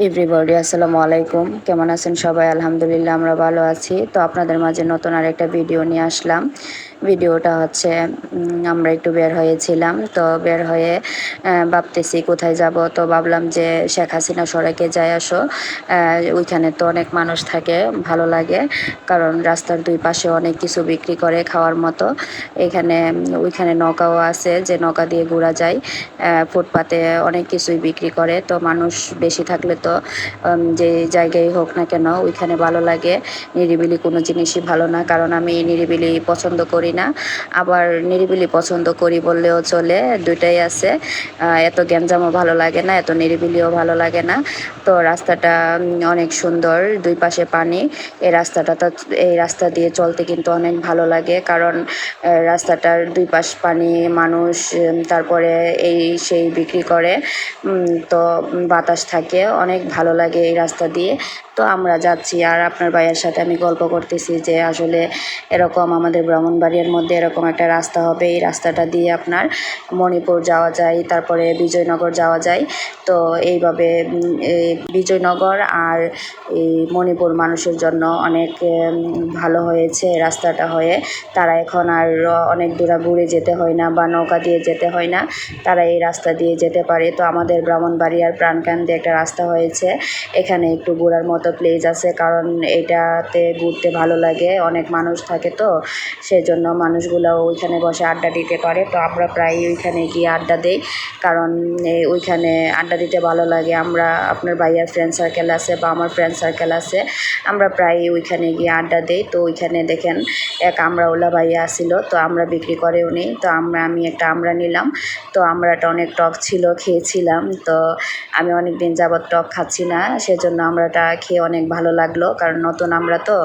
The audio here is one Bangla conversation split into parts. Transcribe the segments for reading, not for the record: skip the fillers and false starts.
এভরিবডি আসসালামু আলাইকুম, কেমন আছেন সবাই? আলহামদুলিল্লাহ আমরা ভালো আছি। তো আপনাদের মাঝে নতুন আরেকটা ভিডিও নিয়ে আসলাম। ভিডিওটা হচ্ছে আমরা একটু বের হয়েছিলাম, তো বের হয়ে ভাবতেছি কোথায় যাব। তো ভাবলাম যে শেখ হাসিনা সড়কে যাই আসো। ওইখানে তো অনেক মানুষ থাকে, ভালো লাগে, কারণ রাস্তার দুই পাশে অনেক কিছু বিক্রি করে খাওয়ার মতো। ওইখানে নৌকাও আছে, যে নৌকা দিয়ে ঘোরা যায়। ফুটপাতে অনেক কিছুই বিক্রি করে, তো মানুষ বেশি থাকলে তো যে জায়গায় হোক না কেন ওইখানে ভালো লাগে। নিরিবিলি কোনো জিনিসই ভালো না, কারণ আমি নিরিবিলি পছন্দ করি না, আবার নিরিবিলি পছন্দ করি বললেও চলে, দুইটাই আছে। এত গ্যাঞ্জামও ভালো লাগে না, এত নিরিবিলিও ভালো লাগে না। তো রাস্তাটা অনেক সুন্দর, দুই পাশে পানি। এই রাস্তা দিয়ে চলতে কিন্তু অনেক ভালো লাগে, কারণ রাস্তাটার দুই পাশ পানি, মানুষ, তারপরে এই সেই বিক্রি করে, তো বাতাস থাকে, অনেক ভালো লাগে এই রাস্তা দিয়ে। তো আমরা যাচ্ছি, আর আপনার ভাইয়ের সাথে আমি গল্প করতেছি যে আসলে এরকম আমাদের ব্রাহ্মণবাড়িয়ার মধ্যে এরকম একটা রাস্তা হবে, এই রাস্তাটা দিয়ে আপনার মণিপুর যাওয়া যায়, তারপরে বিজয়নগর যাওয়া যায়। তো এইভাবে বিজয়নগর আর এই মণিপুর মানুষের জন্য অনেক ভালো হয়েছে রাস্তাটা হয়ে। তারা এখন আর অনেক দূরে যেতে হয় না, বা নৌকা দিয়ে যেতে হয় না, তারা এই রাস্তা দিয়ে যেতে পারে। তো আমাদের ব্রাহ্মণবাড়িয়ার প্রাণকেন্দ্রে একটা রাস্তা হয়েছে, এখানে একটু ঘোরার মতো প্লেস আছে, কারণ এটাতে ঘুরতে ভালো লাগে, অনেক মানুষ থাকে, তো সেজন্য মানুষগুলো ওইখানে বসে আড্ডা দিতে পারে। তো আমরা প্রায় ওইখানে গিয়ে আড্ডা দিই, কারণ ওইখানে আড্ডা দিতে ভালো লাগে। আপনার ভাইয়ার ফ্রেন্ড সার্কেল আছে বা আমার ফ্রেন্ড সার্কেল আছে, আমরা প্রায় ওইখানে গিয়ে আড্ডা দিই। তো ওইখানে দেখেন এক আমড়াওয়ালা ভাইয়া আসছিল, তো আমরা বিক্রি করে উনি, তো আমি একটা আমড়া নিলাম। তো আমড়াটা অনেক টক ছিল, খেয়েছিলাম। তো আমি অনেক দিন যাবৎ টক খাচ্ছি না, সেজন্য আমড়াটা খেয়ে অনেক ভালো লাগলো, কারণ নতুন আমড়া তো,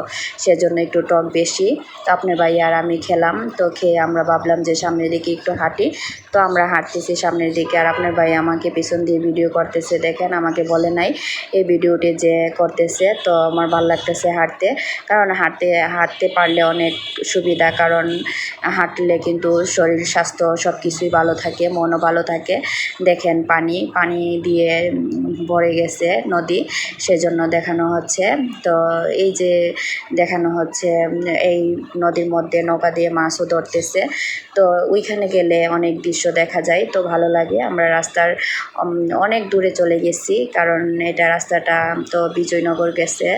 সেজন্য একটু টক বেশি। তো আপনার ভাইয়া আর আমি খেলাম, তো খেয়ে আমরা ভাবলাম যে সামনের দিকে একটু হাঁটি। তো আমরা হাঁটতেছি সামনের দিকে, আর আপনার ভাই আমাকে পিছন দিয়ে ভিডিও করতেছে, দেখেন আমাকে বলে নাই এই ভিডিওটি যে করতেছে। তো আমার ভালো লাগতেছে হাঁটতে, কারণ হাঁটতে পারলে অনেক সুবিধা, কারণ হাঁটলে কিন্তু শরীর স্বাস্থ্য সব কিছুই ভালো থাকে, মনও ভালো থাকে। দেখেন পানি দিয়ে ভরে গেছে নদী, সেজন্য দেখানো হচ্ছে। তো এই যে দেখানো হচ্ছে, এই নদীর মধ্যে নৌকা দিয়ে মাছও ধরতেছে। তো ওইখানে গেলে অনেক দৃশ্য দেখা যায়, তো ভালো লাগে। আমরা রাস্তার অনেক দূরে চলে গেছি, কারণ এটা রাস্তাটা তো বিজয়নগর গেছে,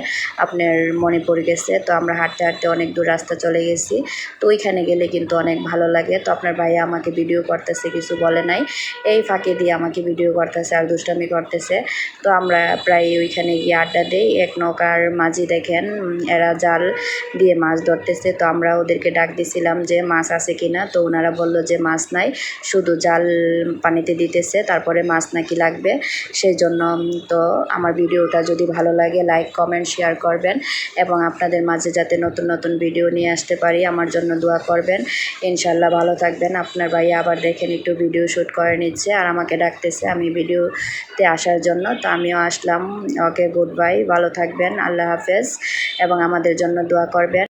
আপনার মণিপুর গেছে। তো আমরা হাঁটতে হাঁটতে অনেক দূর রাস্তা চলে গেছি। তো ওইখানে গেলে কিন্তু অনেক ভালো লাগে। তো আপনার ভাইয়া আমাকে ভিডিও করতেছে, কিছু বলে নাই, এই ফাঁকে দিয়ে আমাকে ভিডিও করতেছে আর দুষ্টামি করতেছে। তো আমরা প্রায় ওইখানে গিয়ে আড্ডা দিই। এক নৌকার মাঝি দেখেন, এরা জাল দিয়ে মাছ ধরতেছে। তো আমরা ওদেরকে ডাক দিছিলাম যে মাছ আছে কিনা, তো ওনারা বলল যে মাছ নাই, শুধু জাল পানিতে দিতেছে, তারপরে মাছ নাকি লাগবে। সেই জন্য তো আমার ভিডিওটা যদি ভালো লাগে লাইক কমেন্ট শেয়ার করবেন, এবং আপনাদের মাঝে যাতে নতুন নতুন ভিডিও নিয়ে আসতে পারি আমার জন্য দোয়া করবেন। ইনশাল্লাহ ভালো থাকবেন। আপনার ভাইয়া আবার দেখেন একটু ভিডিও শ্যুট করে নিচ্ছে, আর আমাকে ডাকতেছে আমি ভিডিওতে আসার জন্য। তো আমিও আসলাম। ওকে, গুড বাই, ভালো থাকবেন, আল্লাহ হাফেজ, এবং আমাদের জন্য দোয়া করবেন।